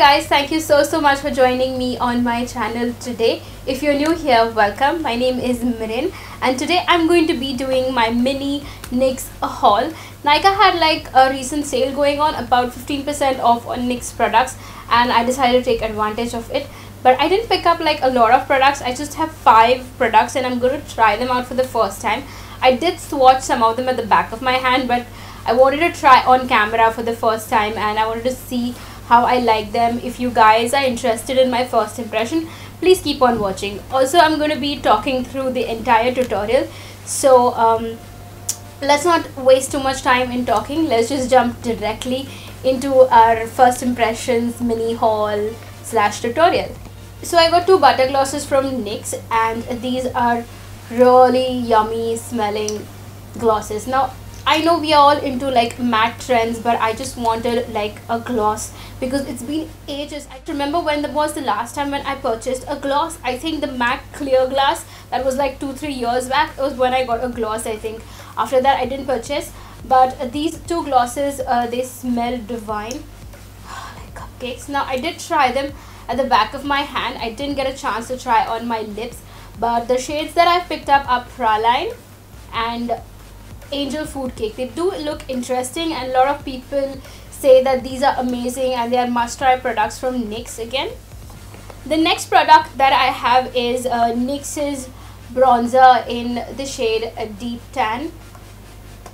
guys, thank you so much for joining me on my channel today. If you're new here, welcome. My name is Mirin and today I'm going to be doing my mini NYX haul. Nykaa had like a recent sale going on, about 15% off on NYX products, and I decided to take advantage of it. But I didn't pick up like a lot of products. I just have 5 products and I'm going to try them out for the first time. I did swatch some of them at the back of my hand, but I wanted to try on camera for the first time and I wanted to see how I like them. If you guys are interested in my first impression, please keep on watching. Also, I'm going to be talking through the entire tutorial, so let's not waste too much time in talking. Let's just jump directly into our first impressions mini haul slash tutorial. So I got 2 butter glosses from NYX and these are really yummy smelling glosses. Now I know we are all into like matte trends, but I just wanted like a gloss because it's been ages. I remember when was the last time when I purchased a gloss. I think the matte clear glass, that was like 2-3 years back. It was when I got a gloss, I think. After that I didn't purchase, but these 2 glosses, they smell divine like cupcakes. Now I did try them at the back of my hand. I didn't get a chance to try on my lips, but the shades that I picked up are Praline and Angel Food Cake. They do look interesting and a lot of people say that these are amazing and they are must try products from NYX again. The next product that I have is NYX's bronzer in the shade Deep Tan,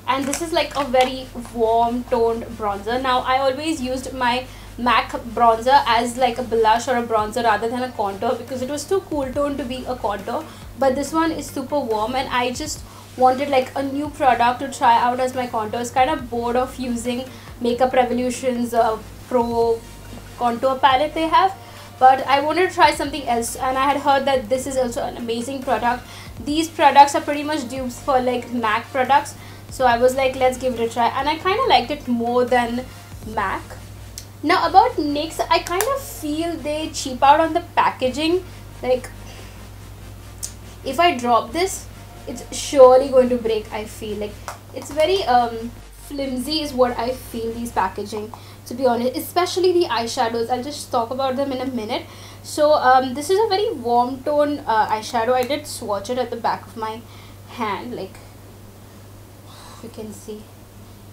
and this is like a very warm toned bronzer. Now I always used my MAC bronzer as like a blush or a bronzer rather than a contour because it was too cool tone to be a contour, but this one is super warm and I just wanted like a new product to try out as my contour. I was kind of bored of using Makeup Revolution's Pro contour palette they have, but I wanted to try something else and I had heard that this is also an amazing product. These products are pretty much dupes for like MAC products, so I was like, let's give it a try, and I kind of liked it more than MAC. Now about NYX, I kind of feel they cheap out on the packaging. Like if I drop this, it's surely going to break. I feel like it's very flimsy is what I feel, these packaging, to be honest, especially the eyeshadows. I'll just talk about them in a minute. So this is a very warm tone eyeshadow. I did swatch it at the back of my hand, like you can see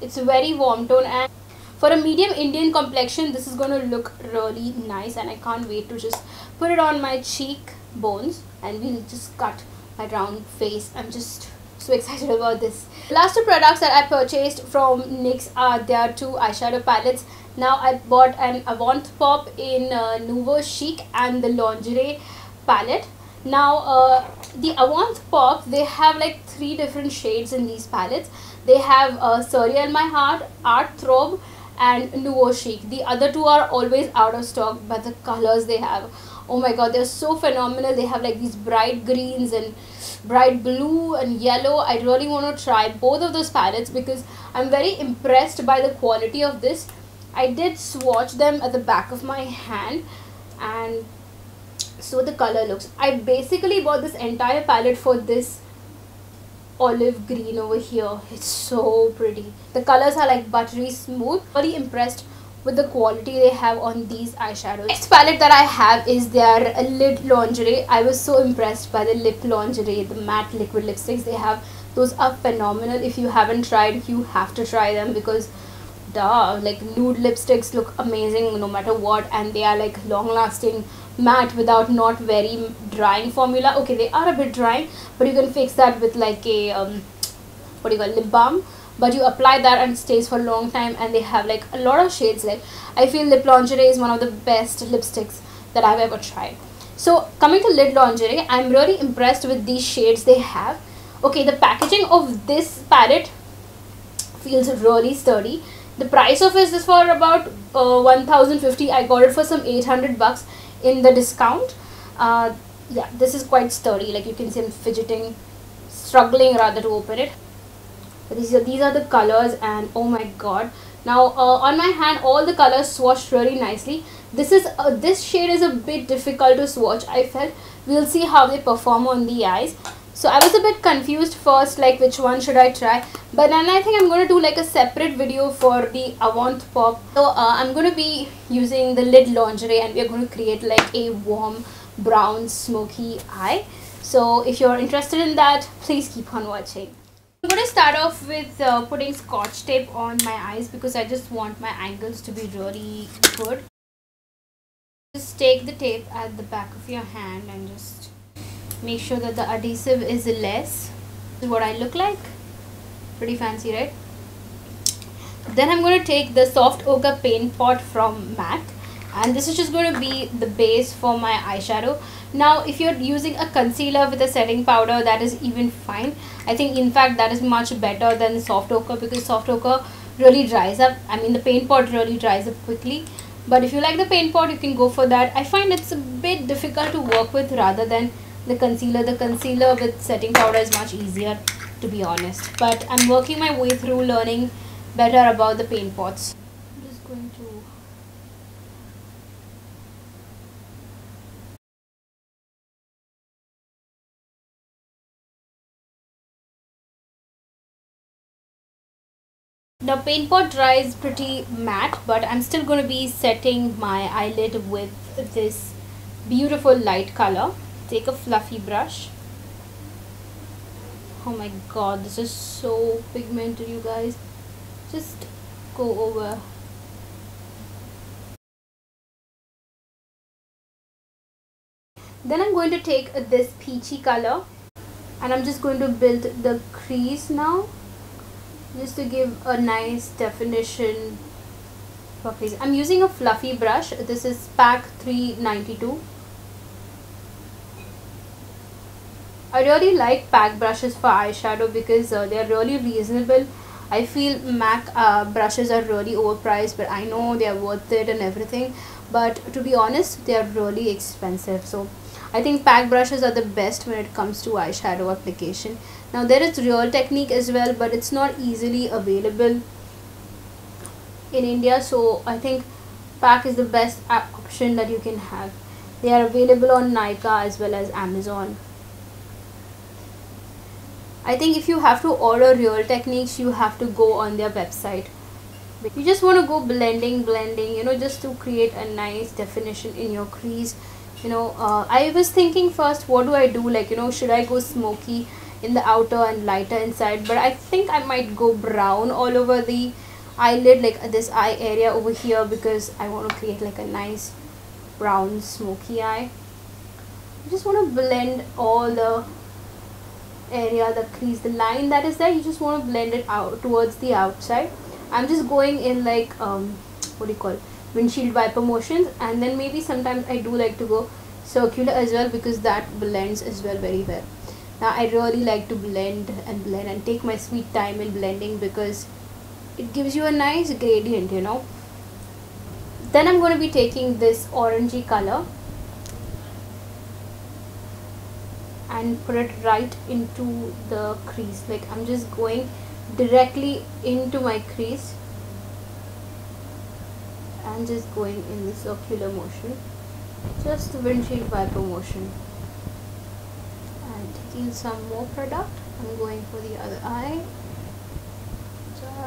it's a very warm tone, and for a medium Indian complexion this is going to look really nice, and I can't wait to just put it on my cheek bones and we'll just cut my round face. I'm just so excited about this. Last 2 products that I purchased from NYX are their 2 eyeshadow palettes. Now I bought an Avant Pop in Nouveau Chic and the Lingerie palette. Now the Avant Pop, they have like 3 different shades in these palettes. They have Surreal My Heart, Art Throb and Nouveau Chic. The other 2 are always out of stock, but the colors they have, oh my god, they're so phenomenal. They have like these bright greens and bright blue and yellow. I really want to try both of those palettes because I'm very impressed by the quality of this. I did swatch them at the back of my hand, and so the color looks. I basically bought this entire palette for this olive green over here. It's so pretty. The colors are like buttery smooth. Very impressed with the quality they have on these eyeshadows. Next palette that I have is their Lip Lingerie. I was so impressed by the Lip Lingerie, the matte liquid lipsticks they have. Those are phenomenal. If you haven't tried, you have to try them because duh, like nude lipsticks look amazing no matter what, and they are like long lasting, matte without not very drying formula. Okay, they are a bit drying, but you can fix that with like a what do you call, lip balm, but you apply that and it stays for a long time, and they have like a lot of shades. Like I feel Lip Lingerie is one of the best lipsticks that I've ever tried. So coming to Lip Lingerie, I'm really impressed with these shades they have. Okay, the packaging of this palette feels really sturdy. The price of this is for about 1050. I got it for some 800 bucks in the discount. Yeah, this is quite sturdy. Like you can see I'm fidgeting, struggling rather to open it. But these are the colors, and oh my god. Now on my hand all the colors swatched really nicely. This shade is a bit difficult to swatch, I felt. We'll see how they perform on the eyes. So I was a bit confused first, like which one should I try, but then I think I'm going to do like a separate video for the Avant Pop. So I'm going to be using the lid lingerie, and we're going to create like a warm brown smoky eye. So if you're interested in that, please keep on watching. I'm going to start off with putting scotch tape on my eyes because I just want my angles to be really good. Just take the tape at the back of your hand and just make sure that the adhesive is less. This is what I look like. Pretty fancy, right? Then I'm going to take the soft ochre paint pot from MAC, and this is just going to be the base for my eyeshadow. Now if you're using a concealer with a setting powder, that is even fine. I think in fact that is much better than soft ochre, because soft ochre really dries up. I mean, the paint pot really dries up quickly. But if you like the paint pot, you can go for that. I find it's a bit difficult to work with rather than the concealer. The concealer with setting powder is much easier, to be honest. But I'm working my way through learning better about the paint pots. I'm just going to the paint pot dries pretty matte, but I'm still going to be setting my eyelid with this beautiful light color. Take a fluffy brush. Oh my god, this is so pigmented, you guys. Just go over. Then I'm going to take this peachy color, and I'm just going to build the crease now, just to give a nice definition for crease. I'm using a fluffy brush. This is pack 392. I really like pack brushes for eyeshadow because they're really reasonable. I feel MAC brushes are really overpriced, but I know they are worth it and everything. But to be honest, they are really expensive. So I think pack brushes are the best when it comes to eyeshadow application. Now there is Real Technique as well, but it's not easily available in India. So I think pack is the best option that you can have. They are available on Nykaa as well as Amazon. I think if you have to order Real Techniques, you have to go on their website. You just want to go blending, you know, just to create a nice definition in your crease. You know, I was thinking first, what do I do? Like, you know, should I go smoky in the outer and lighter inside? But I think I might go brown all over the eyelid, like this eye area over here, because I want to create like a nice brown smoky eye. I just want to blend all the area, the crease, the line that is there. You just want to blend it out towards the outside. I'm just going in like what do you call it, windshield wiper motions, and then maybe sometimes I do like to go circular as well, because that blends as well very well. Now I really like to blend and take my sweet time in blending, because it gives you a nice gradient, you know. Then I'm going to be taking this orangey color and put it right into the crease. Like, I'm just going directly into my crease and just going in the circular motion, just the windshield wiper motion, and taking some more product. I'm going for the other eye.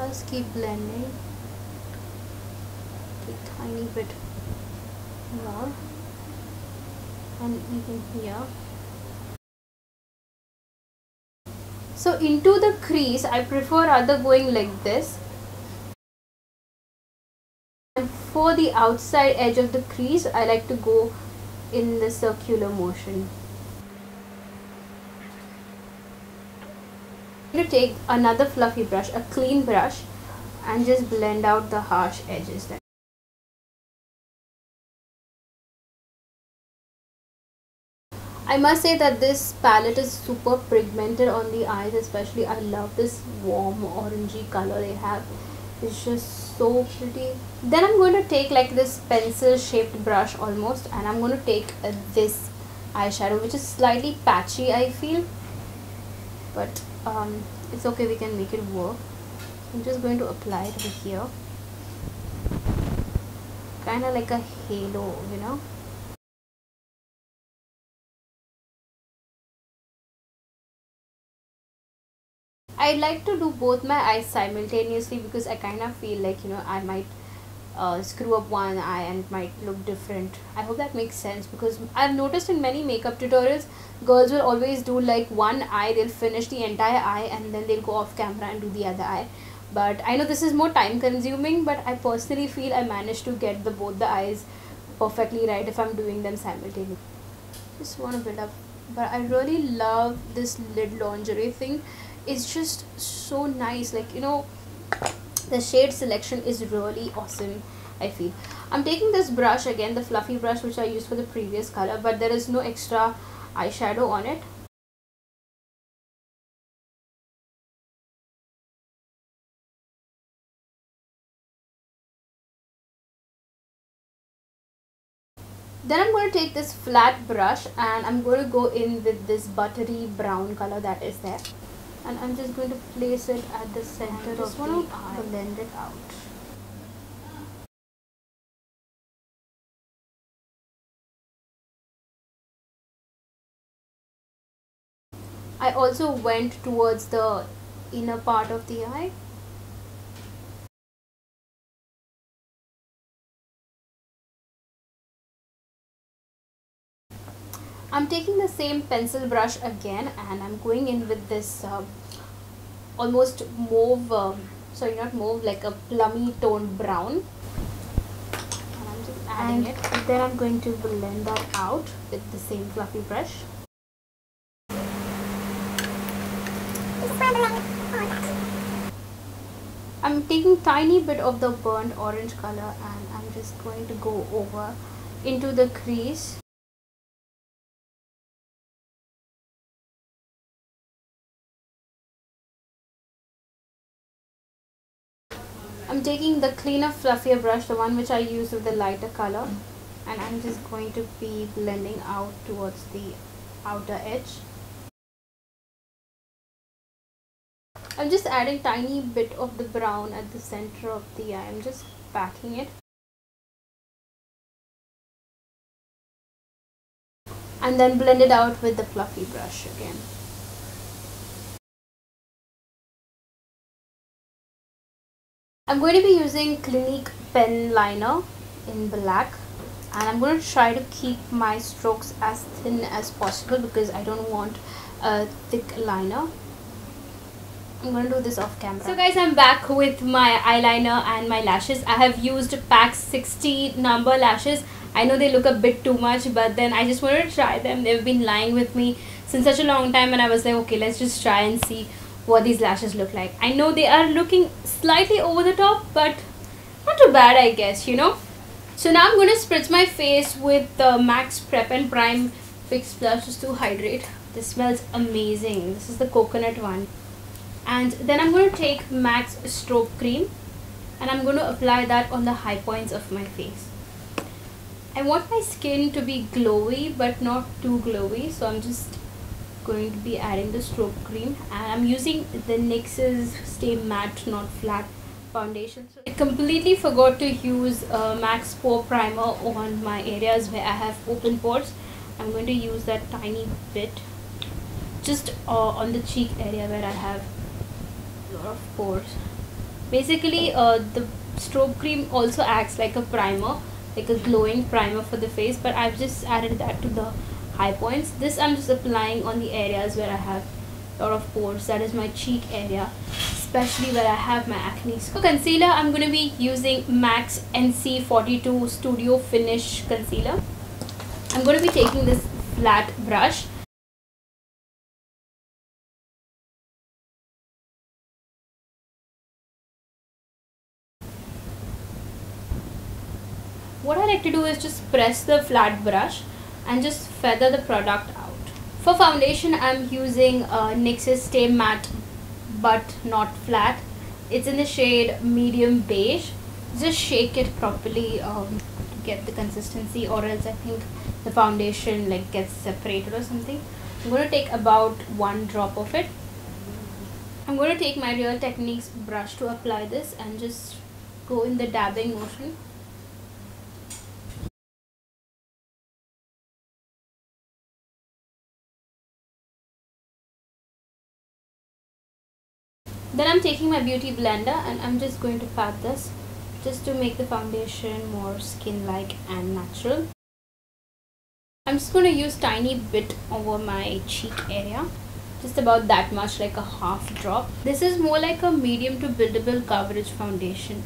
Just keep blending, a tiny bit more, and even here. So into the crease, I prefer rather going like this, and for the outside edge of the crease, I like to go in the circular motion. I'm going to take another fluffy brush, a clean brush, and just blend out the harsh edges. I must say that this palette is super pigmented on the eyes, especially. I love this warm orangey color they have. It's just so pretty. Then I'm going to take like this pencil shaped brush almost, and I'm going to take this eyeshadow, which is slightly patchy, I feel, but it's okay, we can make it work. I'm just going to apply it over here, kind of like a halo, you know. I like to do both my eyes simultaneously because I kind of feel like, you know, I might screw up one eye and it might look different. I hope that makes sense, because I've noticed in many makeup tutorials, girls will always do like one eye, they'll finish the entire eye and then they'll go off camera and do the other eye. But I know this is more time consuming, but I personally feel I managed to get both the eyes perfectly right if I'm doing them simultaneously. Just want to build up. But I really love this lid lingerie thing. It's just so nice, like, you know, the shade selection is really awesome, I feel. I'm taking this brush again, the fluffy brush which I used for the previous color, but there is no extra eyeshadow on it. Then I'm going to take this flat brush and I'm going to go in with this buttery brown color that is there, and I'm just going to place it at the center of the eye, blend it out. I also went towards the inner part of the eye. I'm taking the same pencil brush again and I'm going in with this almost mauve, sorry, not mauve, like a plummy toned brown. And I'm just adding it. Then I'm going to blend that out with the same fluffy brush. I'm taking tiny bit of the burnt orange color and I'm just going to go over into the crease. I'm taking the cleaner, fluffier brush, the one which I used with the lighter color, and I'm just going to be blending out towards the outer edge. I'm just adding tiny bit of the brown at the center of the eye. I'm just packing it. And then blend it out with the fluffy brush again. I'm going to be using Clinique pen liner in black, and I'm going to try to keep my strokes as thin as possible because I don't want a thick liner. I'm going to do this off camera. So guys, I'm back with my eyeliner and my lashes. I have used PAC 60 number lashes. I know they look a bit too much, but then I just wanted to try them. They've been lying with me since such a long time and I was like, okay, let's just try and see what these lashes look like. I know they are looking slightly over the top, but not too bad, I guess, you know. So now I'm going to spritz my face with the MAC Prep and Prime Fix Plus just to hydrate. This smells amazing. This is the coconut one. And then I'm going to take MAC's Strobe Cream and I'm going to apply that on the high points of my face. I want my skin to be glowy but not too glowy, so I'm just going to be adding the Strobe Cream, and I'm using the NYX's Stay Matte Not Flat foundation. So I completely forgot to use MAC's Pore Primer on my areas where I have open pores. I'm going to use that tiny bit just on the cheek area where I have a lot of pores. Basically the Strobe Cream also acts like a primer, like a glowing primer for the face, but I've just added that to the high points. This I'm just applying on the areas where I have a lot of pores, that is my cheek area, especially where I have my acne. For concealer, I'm going to be using MAC's NC42 Studio Finish Concealer. I'm going to be taking this flat brush. What I like to do is just press the flat brush and just feather the product out. For foundation, I'm using NYX's Stay Matte but Not Flat. It's in the shade Medium Beige. Just shake it properly to get the consistency, or else I think the foundation like gets separated or something. I'm going to take about 1 drop of it. I'm going to take my Real Techniques brush to apply this and just go in the dabbing motion. Then I'm taking my beauty blender and I'm just going to pat this just to make the foundation more skin-like and natural. I'm just going to use tiny bit over my cheek area, just about that much, like a half drop. This is more like a medium to buildable coverage foundation.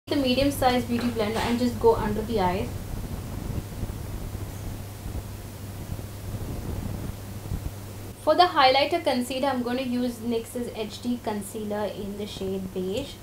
The medium size beauty blender and just go under the eyes. For the highlighter concealer, I'm going to use NYX's HD concealer in the shade Beige.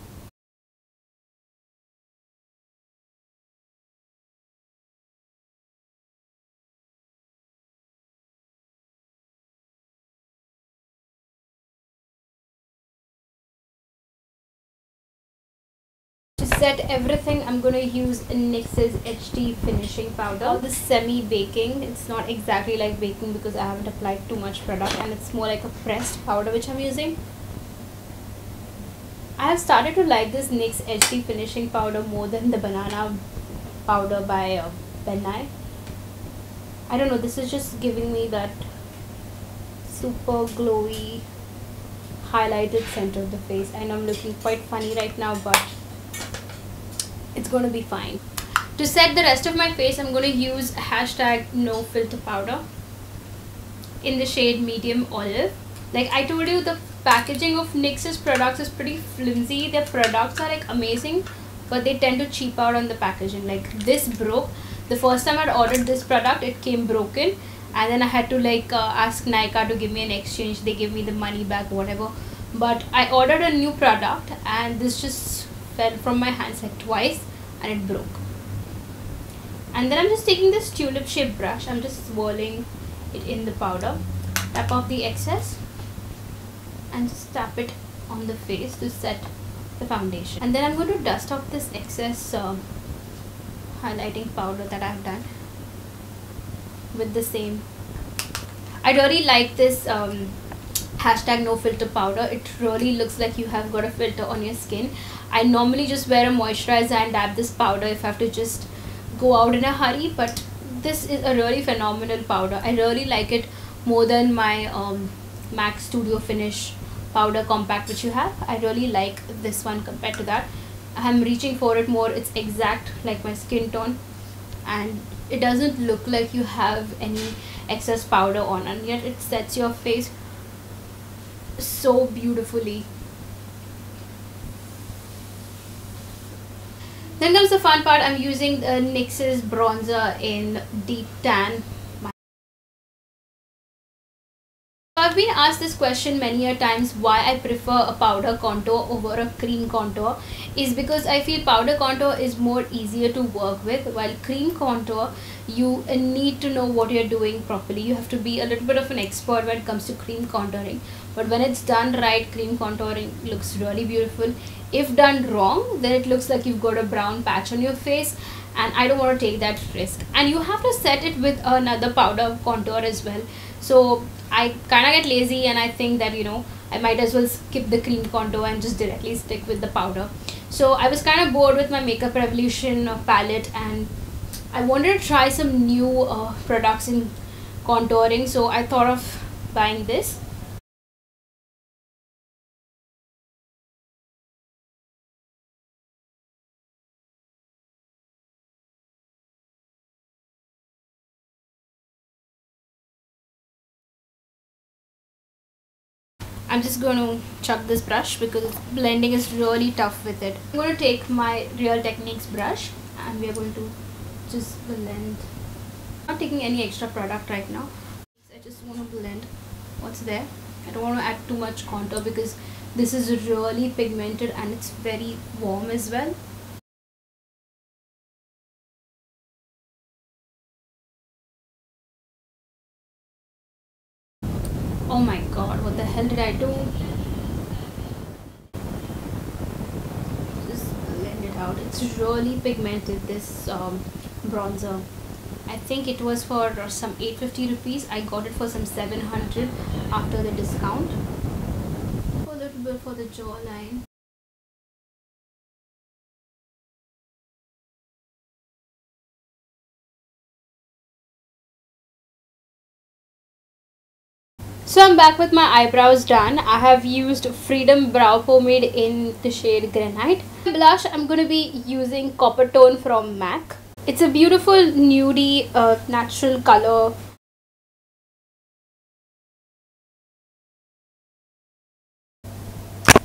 To set everything, I'm going to use NYX's HD finishing powder. This semi-baking. It's not exactly like baking because I haven't applied too much product, and it's more like a pressed powder which I'm using. I have started to like this NYX HD finishing powder more than the banana powder by Ben Nye. I don't know, this is just giving me that super glowy highlighted center of the face. I know I'm looking quite funny right now, but it's going to be fine. To set the rest of my face, I'm going to use hashtag no filter powder in the shade medium olive. Like I told you, the packaging of NYX's products is pretty flimsy. Their products are like amazing, but they tend to cheap out on the packaging. Like this broke. The first time I'd ordered this product, it came broken, and then I had to like ask Nykaa to give me an exchange. They gave me the money back, whatever. But I ordered a new product and this just fell from my hands like twice and it broke. And then I'm just taking this tulip shaped brush. I'm just swirling it in the powder. Tap off the excess and just tap it on the face to set the foundation. And then I'm going to dust off this excess highlighting powder that I've done with the same. I really like this hashtag no filter powder. It really looks like you have got a filter on your skin. I normally just wear a moisturizer and dab this powder if I have to just go out in a hurry, but this is a really phenomenal powder. I really like it more than my MAC Studio Finish powder compact which you have. I really like this one compared to that. I'm reaching for it more. It's exact like my skin tone and it doesn't look like you have any excess powder on, and yet it sets your face so beautifully. Then comes the fun part. I'm using the NYX's bronzer in Deep Tan. I've been asked this question many a times, why I prefer a powder contour over a cream contour is because I feel powder contour is more easier to work with, while cream contour you need to know what you're doing properly. You have to be a little bit of an expert when it comes to cream contouring, but when it's done right, cream contouring looks really beautiful. If done wrong, then it looks like you've got a brown patch on your face, and I don't want to take that risk. And you have to set it with another powder contour as well. So I kind of get lazy and I think that, you know, I might as well skip the cream contour and just directly stick with the powder. So I was kind of bored with my Makeup Revolution palette and I wanted to try some new products in contouring. So I thought of buying this. I'm just going to chuck this brush because blending is really tough with it. I'm going to take my Real Techniques brush and we are going to just blend. I'm not taking any extra product right now. I just want to blend what's there. I don't want to add too much contour because this is really pigmented and it's very warm as well. Oh my god, what the hell did I do? Just blend it out. It's really pigmented, this bronzer. I think it was for some 850 rupees. I got it for some 700 after the discount. A little bit for the jawline. So I'm back with my eyebrows done. I have used Freedom Brow Pomade in the shade Granite. Blush, I'm going to be using Copper Tone from MAC. It's a beautiful nudie natural color.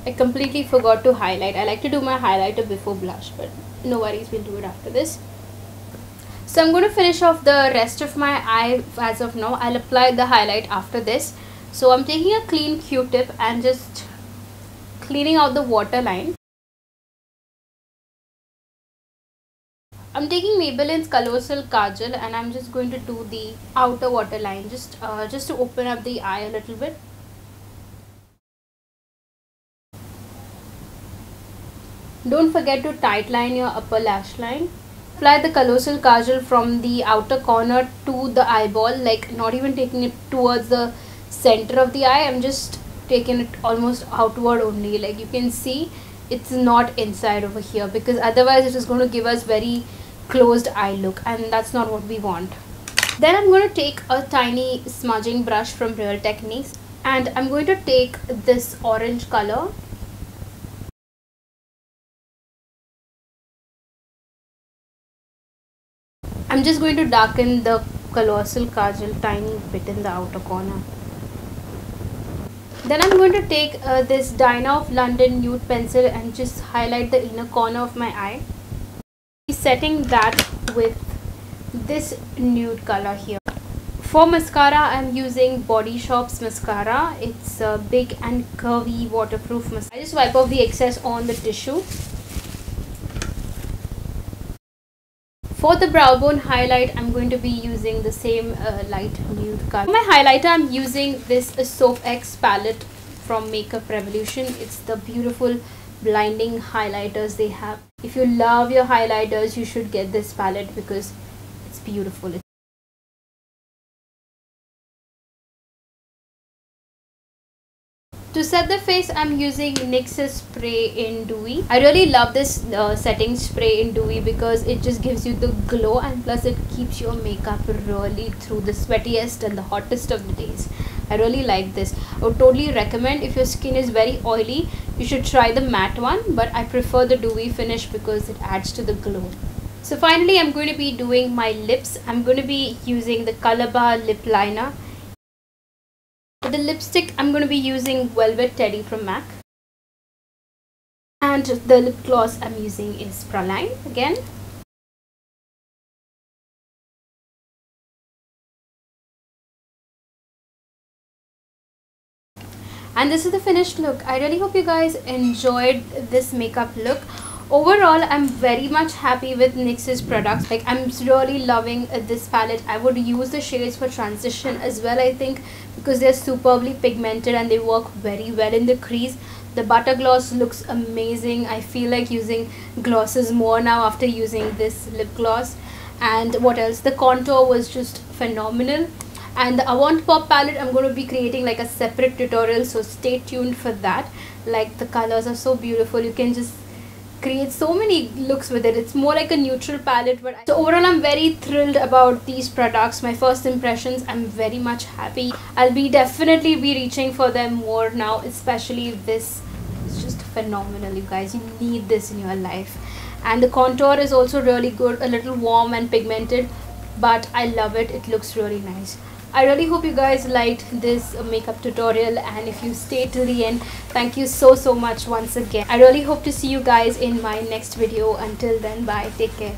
I completely forgot to highlight. I like to do my highlighter before blush, but no worries, we'll do it after this. So I'm going to finish off the rest of my eye as of now. I'll apply the highlight after this. So I'm taking a clean Q-tip and just cleaning out the waterline. I'm taking Maybelline's Colossal Kajal and I'm just going to do the outer waterline just to open up the eye a little bit. Don't forget to tightline your upper lash line. Apply the Colossal Kajal from the outer corner to the eyeball, like not even taking it towards the center of the eye. I'm just taking it almost outward only. Like you can see, it's not inside over here, because otherwise it is going to give us very closed eye look, and that's not what we want. Then I'm going to take a tiny smudging brush from Real Techniques and I'm going to take this orange color. I'm just going to darken the Colossal Kajal tiny bit in the outer corner. Then I'm going to take this Dinah of London nude pencil and just highlight the inner corner of my eye. Setting that with this nude color here. For mascara, I'm using Body Shop's mascara. It's a big and curvy waterproof mascara. I just wipe off the excess on the tissue. For the brow bone highlight, I'm going to be using the same light nude color. For my highlighter, I'm using this xoxo palette from Makeup Revolution. It's the beautiful blinding highlighters they have. If you love your highlighters, you should get this palette because it's beautiful. To set the face, I'm using NYX Spray in Dewy. I really love this setting spray in Dewy because it just gives you the glow, and plus it keeps your makeup really through the sweatiest and the hottest of the days. I really like this. I would totally recommend, if your skin is very oily, you should try the matte one, but I prefer the dewy finish because it adds to the glow. So finally, I'm going to be doing my lips. I'm going to be using the Color Bar lip liner. For the lipstick, I'm going to be using Velvet Teddy from MAC. And the lip gloss I'm using is Praline again. And this is the finished look. I really hope you guys enjoyed this makeup look. Overall, I'm very much happy with NYX's products. Like, I'm really loving this palette. I would use the shades for transition as well, I think, because they're superbly pigmented and they work very well in the crease. The butter gloss looks amazing. I feel like using glosses more now after using this lip gloss. And what else? The contour was just phenomenal. And the Avant Pop palette, I'm going to be creating like a separate tutorial, so stay tuned for that. Like, the colors are so beautiful. You can just create so many looks with it. It's more like a neutral palette. So overall, I'm very thrilled about these products. My first impressions, I'm very much happy. I'll definitely be reaching for them more now, especially this. It's just phenomenal, you guys. You need this in your life. And the contour is also really good, a little warm and pigmented, but I love it. It looks really nice. I really hope you guys liked this makeup tutorial, and if you stayed till the end, thank you so much once again. I really hope to see you guys in my next video. Until then, bye, take care.